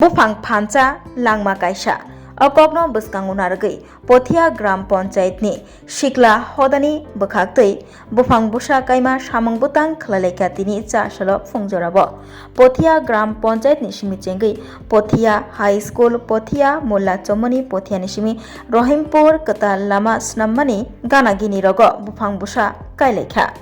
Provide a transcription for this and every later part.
Bufang Pancha Langma Kaisa Okokno Buskangunargui Pothia Gram Panchayat ni Shikla Hodani Bukaktui Bufang Busha Kaima Shamang Butang Klaleka Tini Cha Shalop Fungjorabo Pothia Gram Panchayat ni Shimichengui Pothia High School Pothia Mulla Chomoni Pothia Nishimi Rohimpur Kata Lama Snammani Ganagini Rogo Bufang Busha Kailekha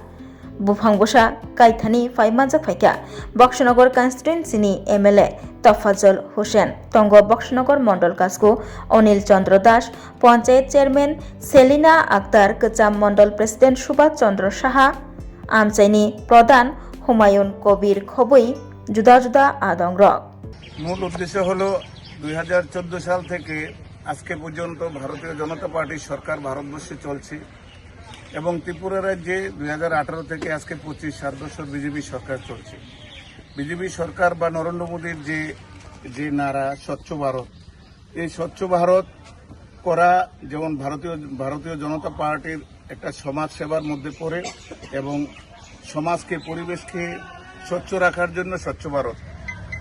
Bufang Busha Kaithani Faimanja Faika Bakshanagar Constituency ni MLA Tafazul Hussain Tongo Bakshanagar Mondol Kasku Onil Chandra Das Panchayat Chairman Selina Akhtar Kacham Mondol President Subhash Chandra Saha Amchaini Pradhan Humayun Kobir Khobui Juda Juda Adong Rok মূল উদ্দেশ্য হলো 2014 সাল থেকে আজকে পর্যন্ত ভারতীয় জনতা পার্টির সরকার ভারতবর্ষে চলছে এবং ত্রিপুরা রাজ্যে 2018 থেকে আজকে 25 বছর বিজেপি সরকার চলছে। বিজেপি সরকার বা নরেন্দ্র মোদীর যে নারা স্বচ্ছ ভারত, এই স্বচ্ছ ভারত করা যেমন ভারতীয় জনতা পার্টির একটা সমাজ সেবার মধ্যে পড়ে এবং সমাজকে পরিবেশকে স্বচ্ছ রাখার জন্য স্বচ্ছ ভারত,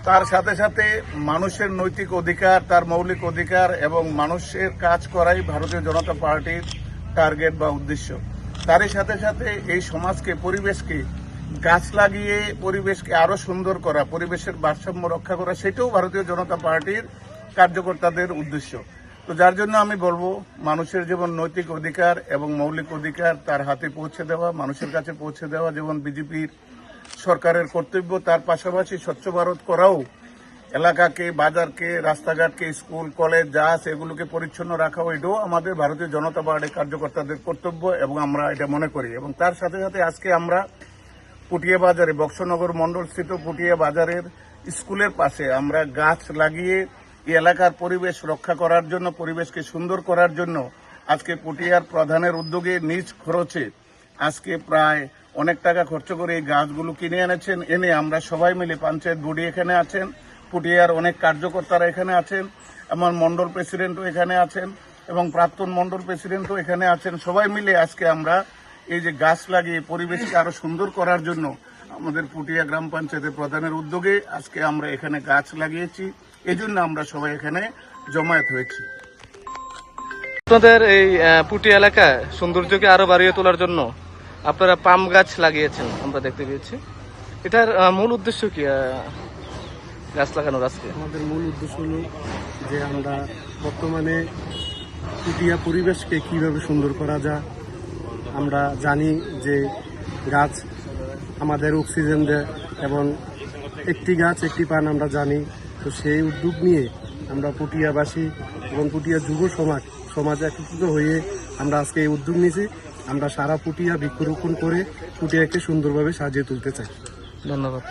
তার সাথে সাথে মানুষের নৈতিক অধিকার, তার মৌলিক অধিকার এবং মানুষের কাজ করাই ভারতীয় জনতা পার্টির টার্গেট বা উদ্দেশ্য। তারই সাথে সাথে এই সমাজকে পরিবেশকে গাছ লাগিয়ে পরিবেশকে আরো সুন্দর করা, পরিবেশের ভারসাম্য রক্ষা করা, সেটাও ভারতীয় জনতা পার্টির কার্যকর্তাদের উদ্দেশ্য। তো যার জন্য আমি বলবো মানুষের যেমন নৈতিক অধিকার এবং মৌলিক অধিকার তার হাতে পৌঁছে দেওয়া, মানুষের কাছে পৌঁছে দেওয়া যেমন বিজেপির সরকারের কর্তব্য, তার পাশাপাশি স্বচ্ছ ভারত করাও এলাকাকে, বাজারকে, রাস্তাঘাটকে, স্কুল কলেজ যা আছে এগুলোকে পরিচ্ছন্ন রাখাও এটাও আমাদের ভারতীয় জনতা পার্টির কার্যকর্তাদের কর্তব্য এবং আমরা এটা মনে করি। এবং তার সাথে সাথে আজকে আমরা পুটিয়া বাজারে বক্সনগর মণ্ডলস্থিত পুটিয়া বাজারের স্কুলের পাশে আমরা গাছ লাগিয়ে এই এলাকার পরিবেশ রক্ষা করার জন্য, পরিবেশকে সুন্দর করার জন্য আজকে পুটিয়ার প্রধানের উদ্যোগে নিজ খরচে আজকে প্রায় অনেক টাকা খরচ করে এই গাছগুলো কিনে এনেছেন। এনে আমরা সবাই মিলে পঞ্চায়েত বডি এখানে আছেন, পুটিয়ার অনেক কার্যকর্তারা এখানে আছেন, আমার মন্ডল প্রেসিডেন্টও এখানে আছেন এবং প্রাক্তন মন্ডল প্রেসিডেন্টও এখানে আছেন। সবাই মিলে আজকে আমরা এই যে গাছ লাগিয়ে পরিবেশকে আরো সুন্দর করার জন্য আমাদের পুটিয়া গ্রাম পঞ্চায়েতের প্রধানের উদ্যোগে আজকে আমরা এখানে গাছ লাগিয়েছি। এই জন্য আমরা সবাই এখানে জমায়েত হয়েছি। আপনাদের এই পুটিয়া এলাকায় সৌন্দর্যকে আরো বাড়িয়ে তোলার জন্য আপনারা পাম গাছ লাগিয়েছেন আমরা দেখতে পেয়েছি। এটার মূল উদ্দেশ্য কি গাছ লাগানোর? আজকে আমাদের মূল উদ্দেশ্য হলো যে আমরা বর্তমানে পুটিয়া পরিবেশকে কিভাবে সুন্দর করা যায়। আমরা জানি যে গাছ আমাদের অক্সিজেন দেয় এবং একটি গাছ একটি পান আমরা জানি। তো সেই উদ্যোগ নিয়ে আমরা পুটিয়াবাসী এবং পুটিয়া যুব সমাজ একত্রিত হয়ে আমরা আজকে এই উদ্যোগ নিয়েছি। আমরা সারা পুটিয়া বৃক্ষরোপণ করে পুটিয়াকে সুন্দরভাবে সাজিয়ে তুলতে চাই। ধন্যবাদ।